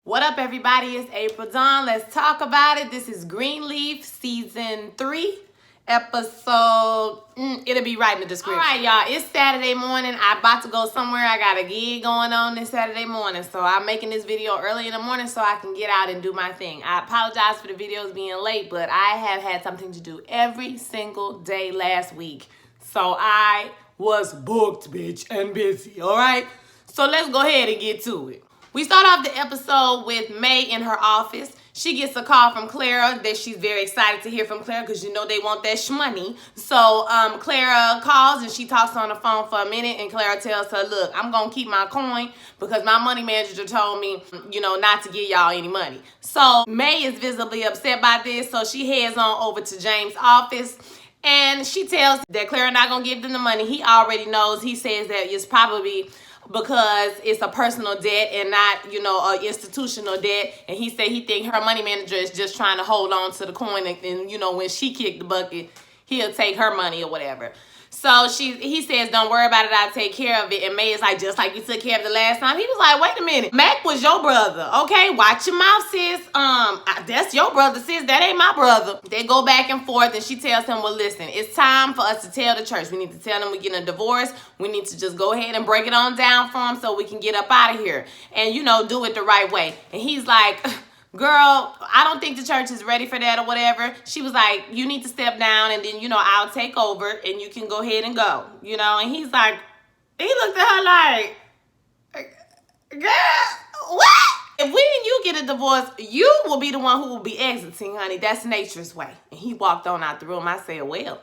What up, everybody? It's April Dawn. Let's talk about it. This is Greenleaf season 3, episode. It'll be right in the description. All right, y'all. It's Saturday morning. I'm about to go somewhere. I got a gig going on this Saturday morning, so I'm making this video early in the morning so I can get out and do my thing. I apologize for the videos being late, but I have had something to do every single day last week, so I was booked, bitch, and busy. All right. So let's go ahead and get to it. We start off the episode with May in her office. She gets a call from Clara that she's very excited to hear from Clara because you know they want that shmoney. So Clara calls and she talks on the phone for a minute, and Clara tells her, look, I'm going to keep my coin because my money manager told me, not to give y'all any money. So May is visibly upset by this, so she heads on over to James' office. And she tells that Clara not going to give them the money. He already knows. He says that it's probably because it's a personal debt and not, an institutional debt. And he said he think her money manager is just trying to hold on to the coin. And when she kicked the bucket, he'll take her money or whatever. So he says, don't worry about it. I'll take care of it. And May is like, just like you took care of the last time. He was like, wait a minute. Mac was your brother. Okay, watch your mouth, sis. That's your brother, sis. That ain't my brother. They go back and forth, and she tells him, well, listen, it's time for us to tell the church. We need to tell them we're getting a divorce. We need to just go ahead and break it on down for them so we can get up out of here. And, do it the right way. And he's like, girl, I don't think the church is ready for that or whatever. She was like, you need to step down and then, I'll take over and you can go ahead and go, And he's like, he looked at her like, girl, what? If we and you get a divorce, you will be the one who will be exiting, honey. That's nature's way. And he walked on out the room. I said, well,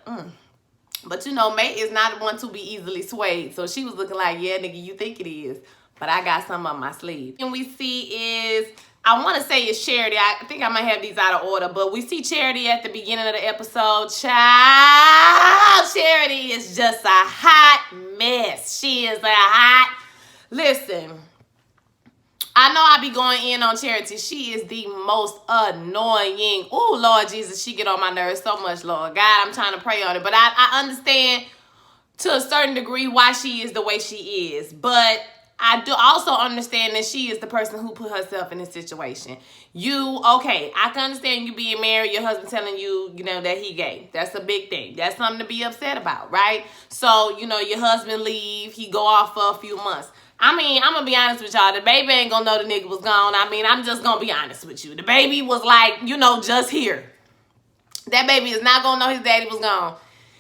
But, May is not one to be easily swayed. So she was looking like, yeah, nigga, you think it is. But I got some up my sleeve. And we see is, I want to say it's Charity. I think I might have these out of order, but we see Charity at the beginning of the episode. Child, Charity is just a hot mess. She is a hot... Listen, I know I be going in on Charity. She is the most annoying. Oh, Lord Jesus, she get on my nerves so much, Lord God. I'm trying to pray on it, but I understand to a certain degree why she is the way she is, but I do also understand that she is the person who put herself in this situation. Okay, I can understand you being married, your husband telling you, that he gay. That's a big thing. That's something to be upset about, right? So, your husband leave, he go off for a few months. I'm going to be honest with y'all. The baby ain't going to know the nigga was gone. I'm just going to be honest with you. The baby was like, just here. That baby is not going to know his daddy was gone.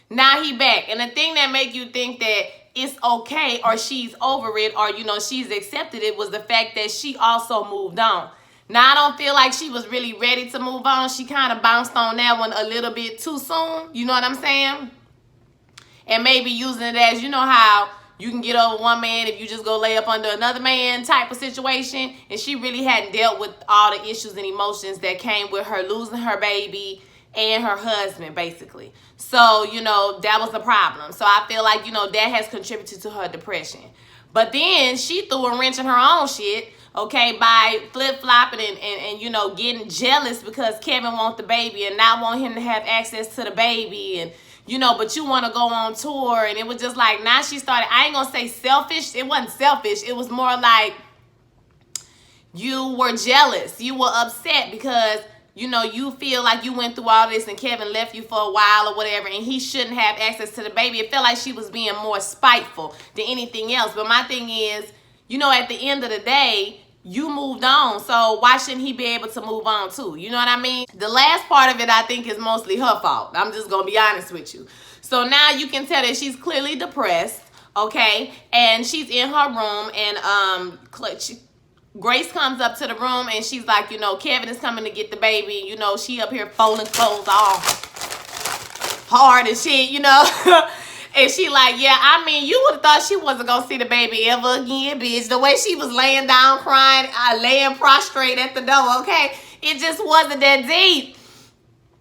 Now he back. And the thing that make you think that it's okay or she's over it or, she's accepted it was the fact that she also moved on. Now, I don't feel like she was really ready to move on. She kind of bounced on that one a little bit too soon. You know what I'm saying? And maybe using it as, how you can get over one man if you just go lay up under another man type of situation. And she really hadn't dealt with all the issues and emotions that came with her losing her baby and her husband, basically. So, that was the problem. So I feel like, that has contributed to her depression. But then she threw a wrench in her own shit, okay, by flip-flopping and getting jealous because Kevin wants the baby and not want him to have access to the baby. And, but you want to go on tour. And it was just like, now she started, I ain't going to say selfish. It wasn't selfish. It was more like you were jealous. You were upset because you feel like you went through all this and Kevin left you for a while or whatever and he shouldn't have access to the baby. It felt like she was being more spiteful than anything else. But my thing is, at the end of the day, you moved on. So why shouldn't he be able to move on too? You know what I mean? The last part of it, I think, is mostly her fault. I'm just going to be honest with you. So now you can tell that she's clearly depressed, okay? And she's in her room and Grace comes up to the room and she's like, Kevin is coming to get the baby. She up here folding clothes all hard and shit, And she like, yeah, you would have thought she wasn't going to see the baby ever again, bitch. The way she was laying down crying, laying prostrate at the door, okay? It just wasn't that deep.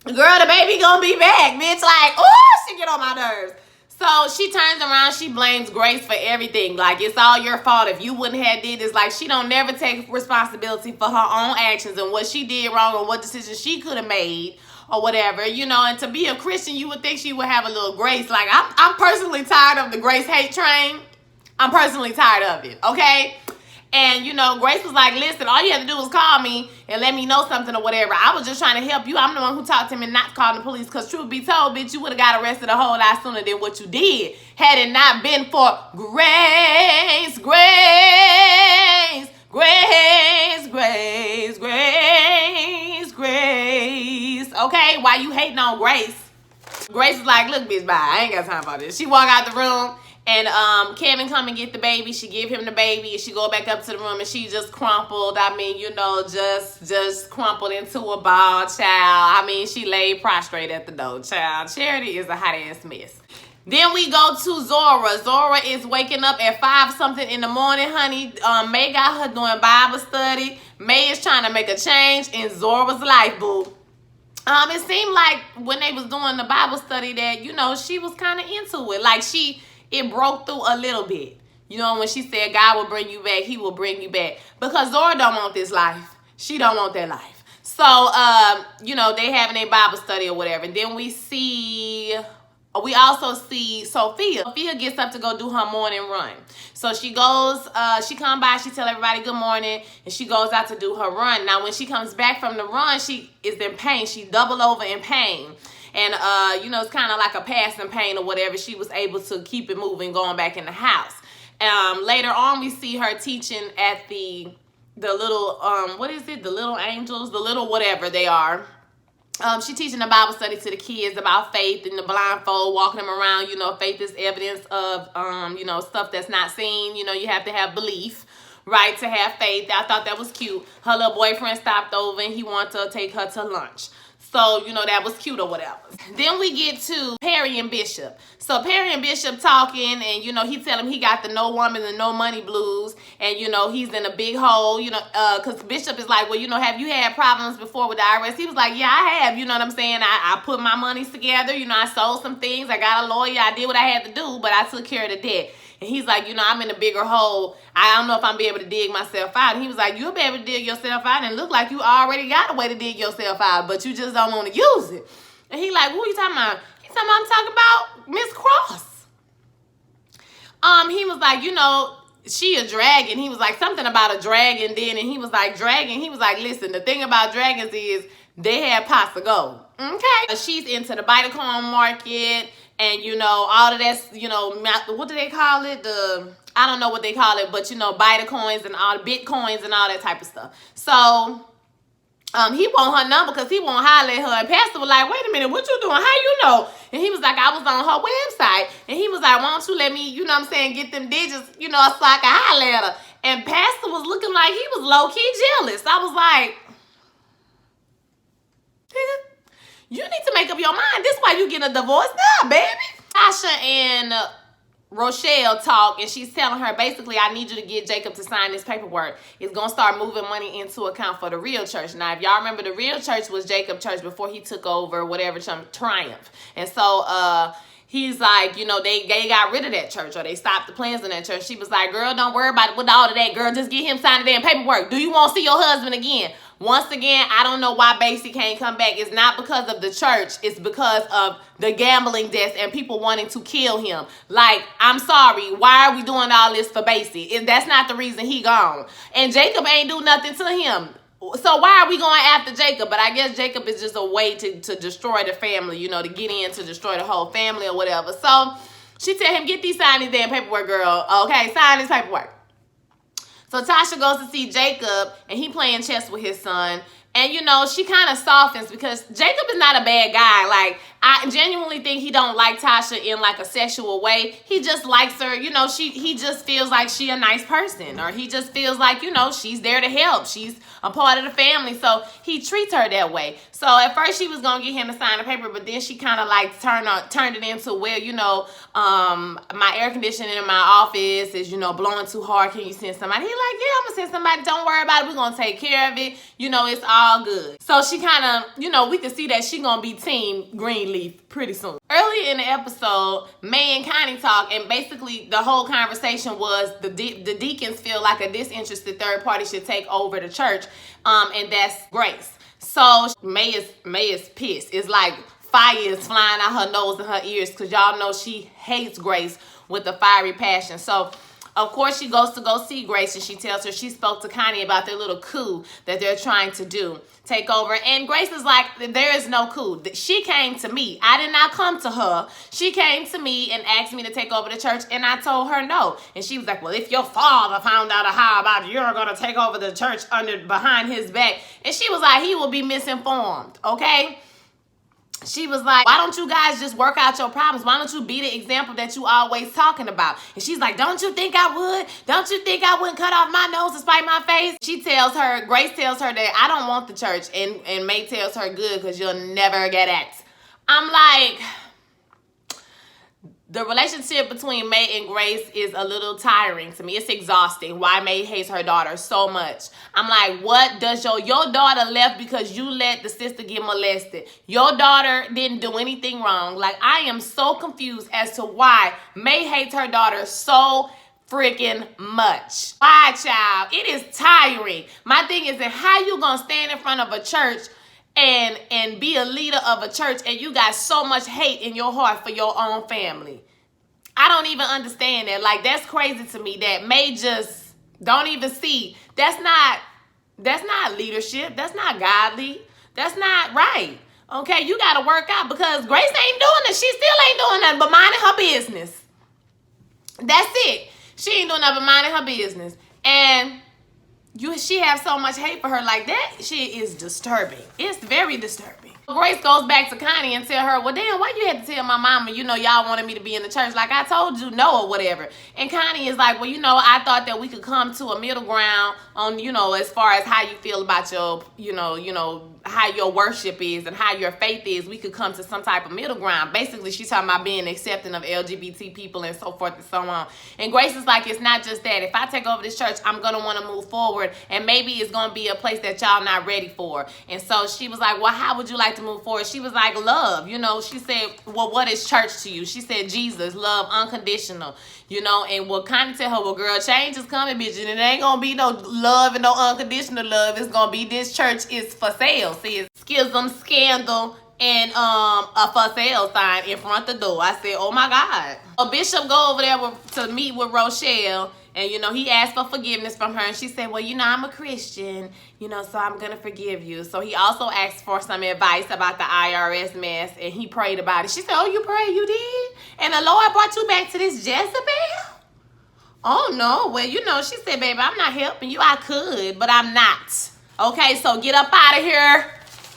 Girl, the baby going to be back, bitch. Like, oh, she get on my nerves. So she turns around, she blames Grace for everything. Like, it's all your fault. If you wouldn't have did this, like, she don't never take responsibility for her own actions and what she did wrong or what decisions she could have made or whatever, and to be a Christian, you would think she would have a little grace. Like, I'm personally tired of the grace hate train. I'm personally tired of it, okay? And, Grace was like, listen, all you have to do is call me and let me know something or whatever. I was just trying to help you. I'm the one who talked to him and not calling the police. Because truth be told, bitch, you would have got arrested a whole lot sooner than what you did. Had it not been for Grace, Grace, Grace, Grace, Grace, Grace. Okay? Why you hating on Grace? Grace is like, look, bitch, bye. I ain't got time for this. She walk out the room. And Kevin come and get the baby. She give him the baby, and she go back up to the room, and she just crumpled. I mean, just crumpled into a ball, child. I mean, she laid prostrate at the door, child. Charity is a hot ass mess. Then we go to Zora. Zora is waking up at 5-something in the morning, honey. May got her doing Bible study. May is trying to make a change in Zora's life, boo. It seemed like when they was doing the Bible study that, she was kind of into it. Like it broke through a little bit. When she said God will bring you back, he will bring you back. Because Zora don't want this life. She don't want that life. So, they having a Bible study or whatever. And then we also see Sophia. Sophia gets up to go do her morning run. So she goes, she come by, she tell everybody good morning, and she goes out to do her run. Now, when she comes back from the run, she is in pain. She double over in pain. And, it's kind of like a passing pain or whatever. She was able to keep it moving, going back in the house. Later on, we see her teaching at the little, what is it? The little angels, the little whatever they are. She teaching a Bible study to the kids about faith and the blindfold, walking them around. Faith is evidence of, stuff that's not seen. You have to have belief, right, to have faith. I thought that was cute. Her little boyfriend stopped over and he wanted to take her to lunch. So, that was cute or whatever. Then we get to Perry and Bishop. So Perry and Bishop talking and, he tell him he got the no woman and no money blues. And, he's in a big hole, because Bishop is like, well, have you had problems before with the IRS? He was like, yeah, I have. You know what I'm saying? I put my monies together. I sold some things. I got a lawyer. I did what I had to do, but I took care of the debt. And he's like, I'm in a bigger hole. I don't know if I'm be able to dig myself out. And he was like, you'll be able to dig yourself out and look like you already got a way to dig yourself out, but you just don't want to use it. And he like, what are you talking about? He's talking about, I'm talking about Miss Cross. He was like, she a dragon. He was like, something about a dragon then. And he was like, dragon. He was like, listen, the thing about dragons is they have pots of gold. Okay. She's into the Bitcoin market. And, all of that's, what do they call it? I don't know what they call it, but, Bitcoins and all the Bitcoins and all that type of stuff. So, he want her number because he want to holler at her. And Pastor was like, wait a minute, what you doing? How you know? And he was like, I was on her website. And he was like, why don't you let me, get them digits, so I can holler at her. And Pastor was looking like he was low-key jealous. I was like, you need to make up your mind. This is why you getting a divorce now, baby. Tasha and Rochelle talk, and she's telling her, basically, I need you to get Jacob to sign this paperwork. It's going to start moving money into account for the real church. Now, if y'all remember, the real church was Jacob Church before he took over, whatever, Triumph. And so, he's like, they got rid of that church, or they stopped the plans in that church. She was like, girl, don't worry about it with all of that, girl. Just get him signing the damn paperwork. Do you want to see your husband again? Once again, I don't know why Basie can't come back. It's not because of the church. It's because of the gambling debts and people wanting to kill him. Like, I'm sorry. Why are we doing all this for Basie? That's not the reason he gone. And Jacob ain't do nothing to him. So why are we going after Jacob? But I guess Jacob is just a way to destroy the family, to get in, to destroy the whole family or whatever. So she tell him, sign these damn paperwork, girl. Okay, sign this paperwork. So Tasha goes to see Jacob, and he playing chess with his son. And, she kind of softens because Jacob is not a bad guy. Like, I genuinely think he don't like Tasha in, like, a sexual way. He just likes her. He just feels like she a nice person. Or he just feels like, she's there to help. She's a part of the family. So he treats her that way. So at first she was going to get him to sign the paper, but then she kind of, like, turned it into, well, my air conditioning in my office is, blowing too hard. Can you send somebody? He like, yeah, I'm going to send somebody. Don't worry about it. We're going to take care of it. It's all good. So she kind of, we can see that she going to be team Greenleaf pretty soon. Earlier in the episode, May and Connie talk, and basically the whole conversation was the deacons feel like a disinterested third party should take over the church, and that's Grace. So May is pissed. It's like fire is flying out her nose and her ears because y'all know she hates Grace with a fiery passion. So Of course, she goes to go see Grace, and she tells her she spoke to Connie about their little coup that they're trying to do, take over. And Grace is like, there is no coup. She came to me. I did not come to her. She came to me and asked me to take over the church, and I told her no. And she was like, well, if your father found out how about you're going to take over the church behind his back. And she was like, he will be misinformed, okay? She was like, why don't you guys just work out your problems? Why don't you be the example that you always talking about? And she's like, don't you think I would? Don't you think I wouldn't cut off my nose to spite my face? Grace tells her that I don't want the church. And May tells her, good, because you'll never get it. I'm like, the relationship between May and Grace is a little tiring to me. It's exhausting why May hates her daughter so much. I'm like, what does your daughter left because you let the sister get molested? Your daughter didn't do anything wrong. Like, I am so confused as to why May hates her daughter so freaking much. Why, child? It is tiring. My thing is that how you gonna stand in front of a church and be a leader of a church and you got so much hate in your heart for your own family? I don't even understand that. Like, that's crazy to me that May just don't even see. That's not leadership. That's not godly. That's not right. Okay, you got to work out, because Grace ain't doing it. She still ain't doing nothing but minding her business. That's it. She ain't doing nothing but minding her business. And she has so much hate for her. Like, that shit is disturbing. It's very disturbing. Grace goes back to Connie and tell her, well, damn, why you had to tell my mama, y'all wanted me to be in the church? Like, I told you no or whatever. And Connie is like, well, I thought that we could come to a middle ground on, as far as how you feel about your, how your worship is and how your faith is. We could come to some type of middle ground. Basically, she's talking about being accepting of LGBT people and so forth and so on. And Grace is like, it's not just that. If I take over this church, I'm going to want to move forward, and maybe it's going to be a place that y'all not ready for. And so she was like, well, how would you like to move forward? She was like, love. She said, well, what is church to you? She said, Jesus, love, unconditional. And what kind of tell her, well, girl, change is coming, bitch, and it ain't gonna be no love and no unconditional love. It's gonna be this church is for sale. See, it's schism, scandal, and a for sale sign in front of the door. I said, oh my God. A bishop go over there to meet with Rochelle, and he asked for forgiveness from her, and she said, well, I'm a Christian, so I'm gonna forgive you. So he also asked for some advice about the IRS mess, and he prayed about it. She said, oh, you prayed, you did? And the Lord brought you back to this Jezebel? Oh no, well, she said, baby, I'm not helping you. I could, but I'm not. Okay, so get up out of here,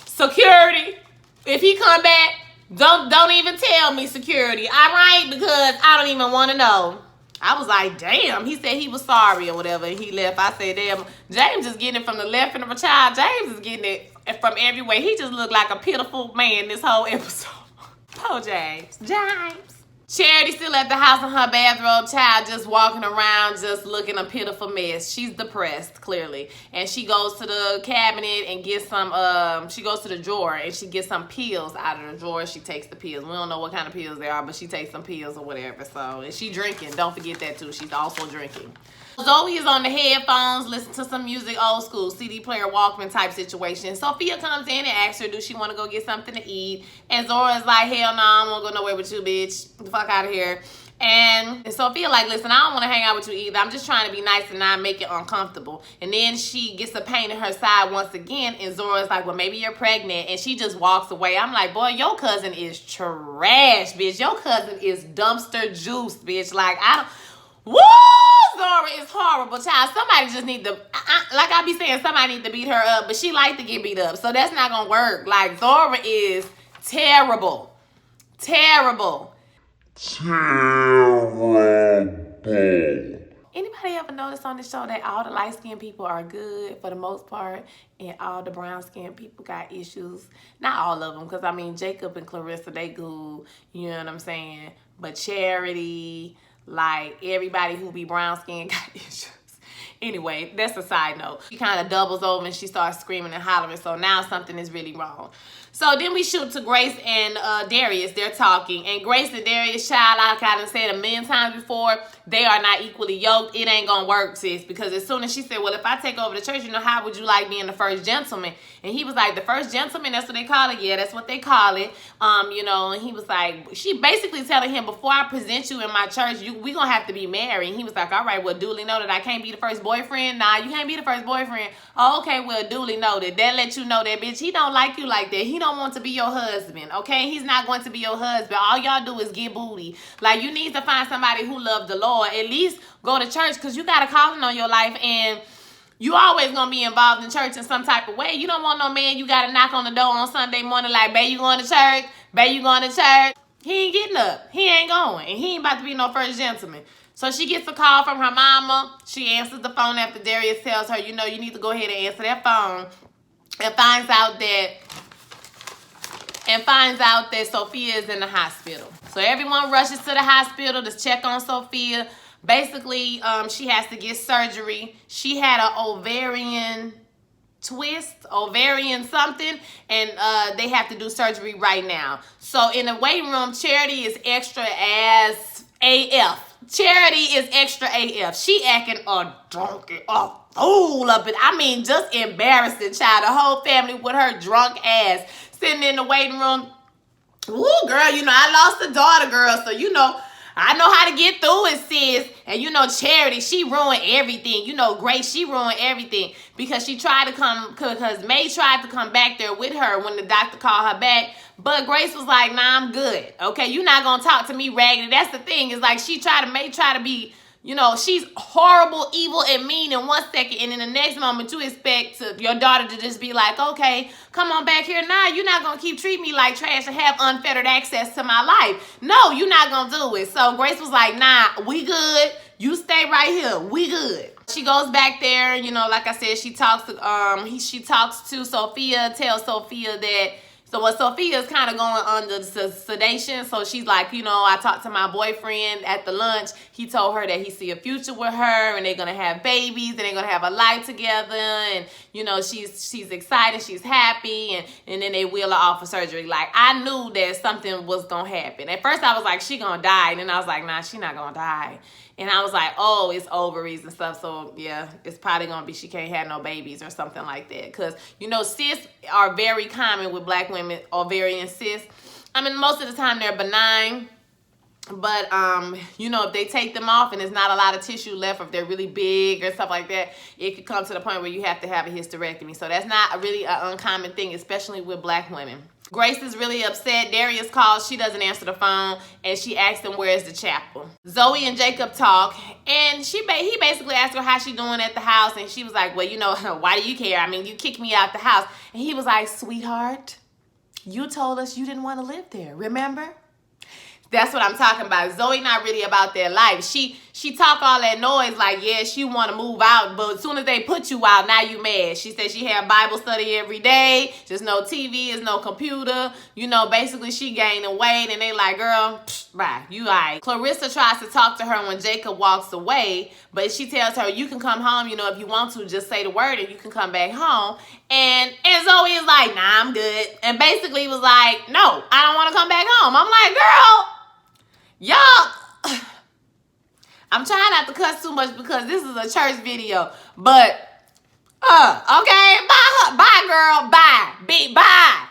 security. If he come back, don't even tell me, security. All right, because I don't even want to know. I was like, damn. He said he was sorry or whatever, and he left. I said, damn, James is getting it from the left end of a child. James is getting it from everywhere. He just looked like a pitiful man this whole episode. Oh, James. Charity still at the house in her bathrobe, child, just walking around, just looking a pitiful mess. She's depressed, clearly. And she goes to the cabinet and gets some, she goes to the drawer and she gets some pills out of the drawer. She takes the pills. We don't know what kind of pills they are, but she takes some pills or whatever. So, and she drinking. Don't forget that too. She's also drinking. Zoe is on the headphones, listening to some music, old school, CD player, Walkman type situation. Sophia comes in and asks her, do she want to go get something to eat? And Zora is like, hell no, I won't go nowhere with you, bitch. Get the fuck out of here. And Sophia like, listen, I don't want to hang out with you either. I'm just trying to be nice and not make it uncomfortable. And then she gets a pain in her side once again. And Zora's like, well, maybe you're pregnant. And she just walks away. I'm like, boy, your cousin is trash, bitch. Your cousin is dumpster juice, bitch. Like, woo! Zora is horrible, child. Somebody just need to, like I be saying, somebody need to beat her up, but she like to get beat up, so that's not gonna work. Like, Zora is terrible. Terrible. Anybody ever notice on the show that all the light-skinned people are good for the most part, and all the brown-skinned people got issues? Not all of them, because, I mean, Jacob and Clarissa, they good, you know what I'm saying? But Charity, like, everybody who be brown-skinned got issues. Anyway, that's a side note. She kind of doubles over and she starts screaming and hollering. So now something is really wrong. So then we shoot to Grace and Darius. They're talking. And Grace and Darius, child, like I done said a million times before, they are not equally yoked. It ain't gonna work, sis. Because as soon as she said, well, if I take over the church, you know, how would you like being the first gentleman? And he was like, the first gentleman, that's what they call it? Yeah, that's what they call it. You know, and he was like, she basically telling him, before I present you in my church, we gonna have to be married. And he was like, all right, well, duly noted. I can't be the first boyfriend. Nah, you can't be the first boyfriend. Oh, okay, well, duly noted. That let you know that, bitch, he don't like you like that. He don't want to be your husband, okay? He's not going to be your husband. All y'all do is get booty. Like, you need to find somebody who loves the Lord. At least go to church, because you got a calling on your life, and you always gonna be involved in church in some type of way. You don't want no man you gotta knock on the door on Sunday morning like, babe, you going to church? Babe, you going to church? He ain't getting up. He ain't going. And he ain't about to be no first gentleman. So she gets a call from her mama. She answers the phone after Darius tells her, you know, you need to go ahead and answer that phone. And finds out that Sophia is in the hospital. So everyone rushes to the hospital to check on Sophia. Basically, she has to get surgery. She had an ovarian twist, ovarian something, and they have to do surgery right now. So in the waiting room, Charity is extra as AF. Charity is extra AF. She acting a donkey, a fool up it. I mean, just embarrassing, child. The whole family with her drunk ass sitting in the waiting room. Ooh, girl, you know, I lost a daughter, girl, so you know, I know how to get through it, sis. And you know, Charity, she ruined everything. You know, Grace, she ruined everything because she tried to come, because May tried to come back there with her when the doctor called her back. But Grace was like, nah, I'm good. Okay, you're not going to talk to me raggedy. That's the thing. It's like May try to be, you know, she's horrible, evil, and mean in one second. And in the next moment, you expect your daughter to just be like, okay, come on back here. Nah, you're not going to keep treating me like trash and have unfettered access to my life. No, you're not going to do it. So Grace was like, nah, we good. You stay right here. We good. She goes back there. You know, like I said, she talks to Sophia, tells Sophia that, so what Sophia is kind of going under sedation. So she's like, you know, I talked to my boyfriend at the lunch. He told her that he see a future with her and they're going to have babies and they're going to have a life together. And, you know, she's excited. She's happy. And then they wheel her off for surgery. Like, I knew that something was going to happen. At first I was like, she going to die. And then I was like, nah, she not going to die. And I was like, oh, it's ovaries and stuff. So, yeah, it's probably going to be she can't have no babies or something like that. Because, you know, cysts are very common with black women, ovarian cysts. I mean, most of the time they're benign. But, you know, if they take them off and there's not a lot of tissue left, or if they're really big or stuff like that, it could come to the point where you have to have a hysterectomy. So that's not really an uncommon thing, especially with black women. Grace is really upset. Darius calls. She doesn't answer the phone. And she asks him, where's the chapel? Zoe and Jacob talk. And he basically asked her how she doing at the house. And she was like, well, you know, why do you care? I mean, you kicked me out the house. And he was like, sweetheart, you told us you didn't want to live there, remember? That's what I'm talking about. Zoe not really about their life. She talk all that noise like, yeah, she want to move out, but as soon as they put you out, now you mad. She said she had Bible study every day, just no TV, is no computer. You know, basically she gaining weight, and they like, girl, bye, you all right. Clarissa tries to talk to her when Jacob walks away, but she tells her, you can come home, you know, if you want to, just say the word and you can come back home. And Zoe is like, nah, I'm good. And basically was like, no, I don't want to come back home. I'm like, girl, y'all, I'm trying not to cuss too much because this is a church video, but, okay, bye, girl, bye, bye.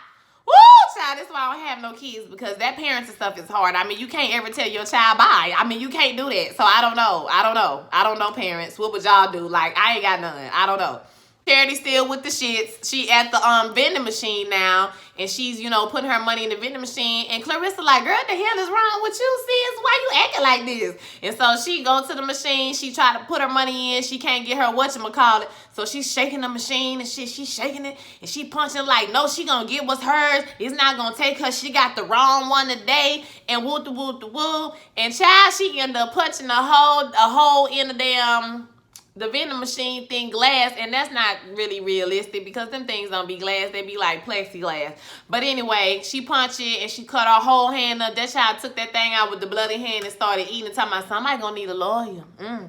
Woo, child, that's why I don't have no kids, because that parenting stuff is hard. I mean, you can't ever tell your child bye. I mean, you can't do that, so I don't know, parents. What would y'all do? Like, I ain't got none. I don't know. Charity still with the shits. She at the vending machine now, and she's, you know, putting her money in the vending machine. And Clarissa like, girl, what the hell is wrong with you, sis? Why you acting like this? And so she go to the machine. She try to put her money in. She can't get her whatchamacallit. So she's shaking the machine and shit. She's shaking it, and she punching like, no, she gonna get what's hers. It's not gonna take her. She got the wrong one today. And woo-the-woo-the-woo. And child, she ended up punching a hole in the damn... the vending machine thing glass, and that's not really realistic because them things don't be glass, they be like plexiglass. But anyway, she punched it and she cut her whole hand up. That child took that thing out with the bloody hand and started eating, talking about somebody gonna need a lawyer. I'm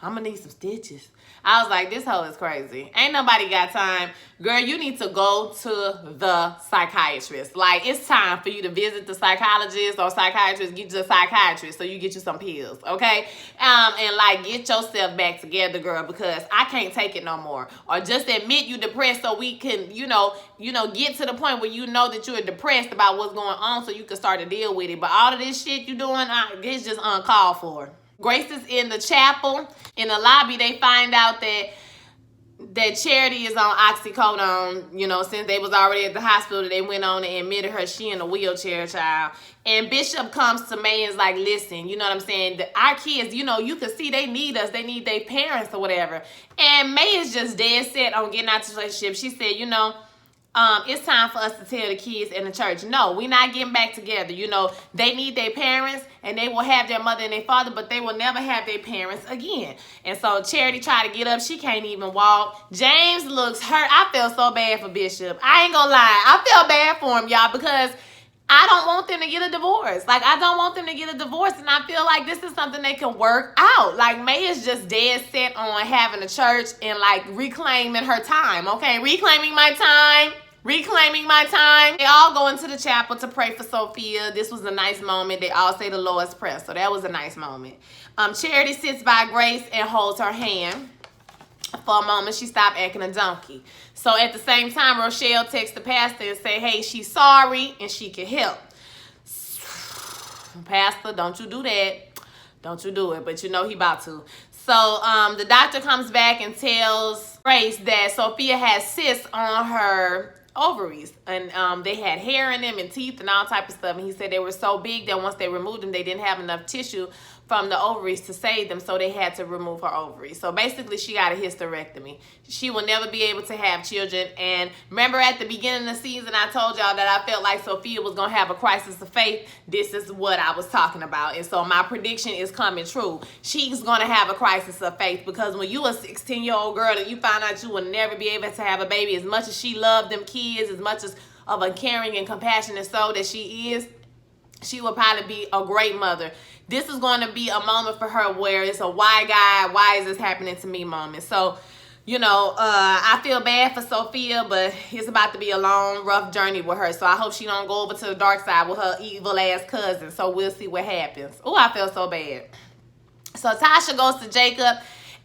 gonna need some stitches. I was like, this hoe is crazy. Ain't nobody got time. Girl, you need to go to the psychiatrist. Like, it's time for you to visit the psychologist or psychiatrist, get you a psychiatrist so you get you some pills, okay? And like, get yourself back together, girl, because I can't take it no more. Or just admit you depressed so we can, get to the point where you know that you're depressed about what's going on so you can start to deal with it. But all of this shit you doing, it's just uncalled for. Grace is in the chapel. In the lobby, they find out that Charity is on oxycodone, since they was already at the hospital. They went on and admitted her, she in a wheelchair, child. And Bishop comes to May and is like, listen, you know what I'm saying? Our kids, you can see they need us. They need their parents or whatever. And May is just dead set on getting out of the relationship. She said, it's time for us to tell the kids in the church, no, we're not getting back together. They need their parents and they will have their mother and their father, but they will never have their parents again. And so Charity tried to get up. She can't even walk. James looks hurt. I feel so bad for Bishop. I ain't gonna lie. I feel bad for him, y'all, because I don't want them to get a divorce. Like, I don't want them to get a divorce, and I feel like this is something they can work out. Like, May is just dead set on having a church and, like, reclaiming her time, okay? Reclaiming my time. They all go into the chapel to pray for Sophia. This was a nice moment. They all say the Lord's Prayer, so that was a nice moment. Charity sits by Grace and holds her hand. For a moment, she stopped acting a donkey. So at the same time, Rochelle texts the pastor and say, hey, she's sorry and she can help. Pastor, don't you do that. Don't you do it, but he about to. So the doctor comes back and tells Grace that Sophia has cysts on her ovaries, and they had hair in them and teeth and all type of stuff, and he said they were so big that once they removed them, they didn't have enough tissue from the ovaries to save them, so they had to remove her ovaries. So basically, she got a hysterectomy. She will never be able to have children. And remember at the beginning of the season, I told y'all that I felt like Sophia was going to have a crisis of faith. This is what I was talking about. And so my prediction is coming true. She's going to have a crisis of faith, because when you a 16-year-old girl and you find out you will never be able to have a baby, as much as she loved them kids, as much as of a caring and compassionate soul that she is, she will probably be a great mother. This is going to be a moment for her where it's a why God, why is this happening to me moment. So, I feel bad for Sophia, but it's about to be a long, rough journey with her. So I hope she don't go over to the dark side with her evil ass cousin. So we'll see what happens. Oh, I feel so bad. So Tasha goes to Jacob.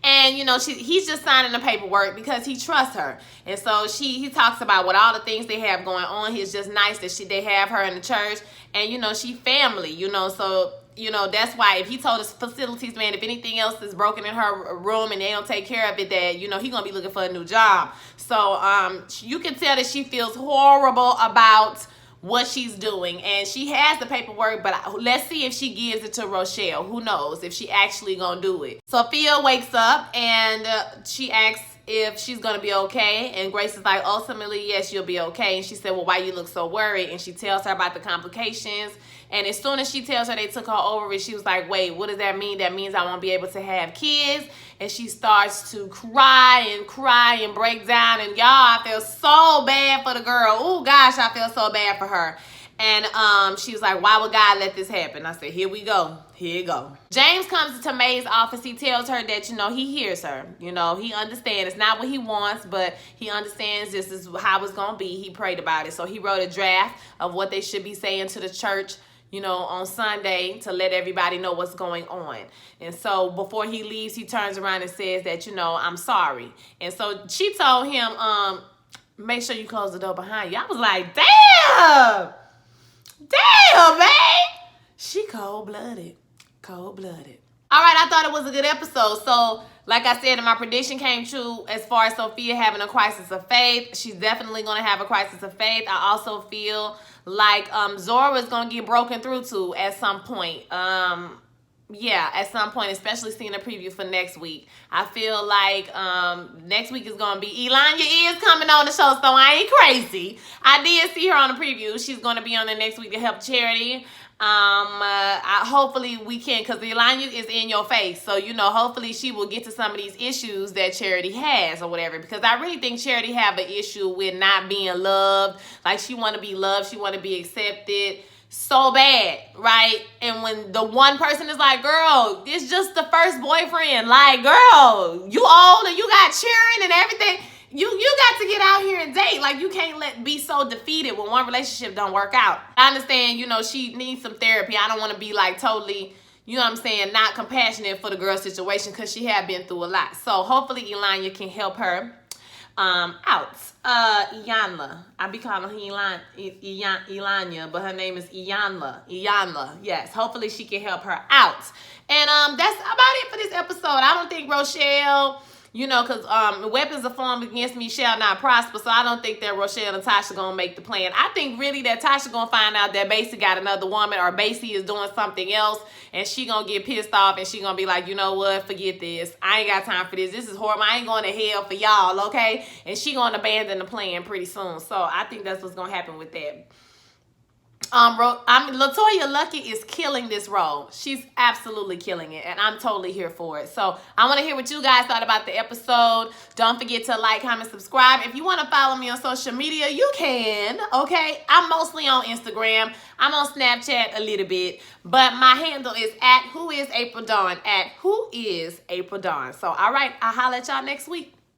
And, he's just signing the paperwork because he trusts her. And so he talks about what all the things they have going on. It's just nice that they have her in the church. And, she family, so, that's why if he told his facilities man, if anything else is broken in her room and they don't take care of it, that, he going to be looking for a new job. So you can tell that she feels horrible about what she's doing, and she has the paperwork, but let's see if she gives it to Rochelle. Who knows if she actually gonna do it. Sophia wakes up and she asks if she's gonna be okay, and Grace is like, ultimately, yes, you'll be okay. And she said, well, why you look so worried? And she tells her about the complications. And as soon as she tells her they took her ovaries, she was like, wait, what does that mean? That means I won't be able to have kids. And she starts to cry and break down. And y'all, I feel so bad for the girl. Oh, gosh, I feel so bad for her. And she was like, why would God let this happen? I said, here we go. Here you go. James comes to May's office. He tells her that, he hears her. He understands. It's not what he wants, but he understands this is how it's going to be. He prayed about it. So he wrote a draft of what they should be saying to the church, on Sunday, to let everybody know what's going on. And so before he leaves, he turns around and says that, I'm sorry. And so she told him, make sure you close the door behind you. I was like, damn, man. She cold-blooded. All right, I thought it was a good episode. So, like I said, my prediction came true as far as Sophia having a crisis of faith. She's definitely going to have a crisis of faith. I also feel like Zora is going to get broken through to at some point. Yeah, at some point, especially seeing a preview for next week. I feel like next week is going to be Elanya is coming on the show, so I ain't crazy. I did see her on the preview. She's going to be on the next week to help Charity. Hopefully we can, because Elanya is in your face. So, hopefully she will get to some of these issues that Charity has or whatever. Because I really think Charity have an issue with not being loved. Like, she want to be loved. She want to be accepted. so bad, right? And when the one person is like, girl, it's just the first boyfriend. Like, girl, you old and you got children and everything. You got to get out here and date. Like, you can't be so defeated when one relationship don't work out. I understand, you know, she needs some therapy. I don't want to be like totally, you know what I'm saying, not compassionate for the girl's situation because she had been through a lot. So hopefully Elanya can help her out. Iyanla. I be calling her Elanya, but her name is Iyanla. Yes. Hopefully she can help her out. And that's about it for this episode. I don't think Rochelle, you know, because weapons are formed against me shall not prosper. So I don't think that Rochelle and Tasha gonna make the plan. I think really that Tasha gonna find out that Basie got another woman, or Basie is doing something else, and she gonna get pissed off, and she gonna be like, you know what, forget this. I ain't got time for this. This is horrible. I ain't going to hell for y'all, okay? And she gonna abandon the plan pretty soon. So I think that's what's gonna happen with that. LaToya Lucky is killing this role. She's absolutely killing it, and I'm totally here for it. So I want to hear what you guys thought about the episode. Don't forget to like, comment, subscribe. If you want to follow me on social media, you can, okay? I'm mostly on Instagram. I'm on Snapchat a little bit, but my handle is @WhoIsAprilDawn, @WhoIsAprilDawn. So, all right, I'll holler at y'all next week.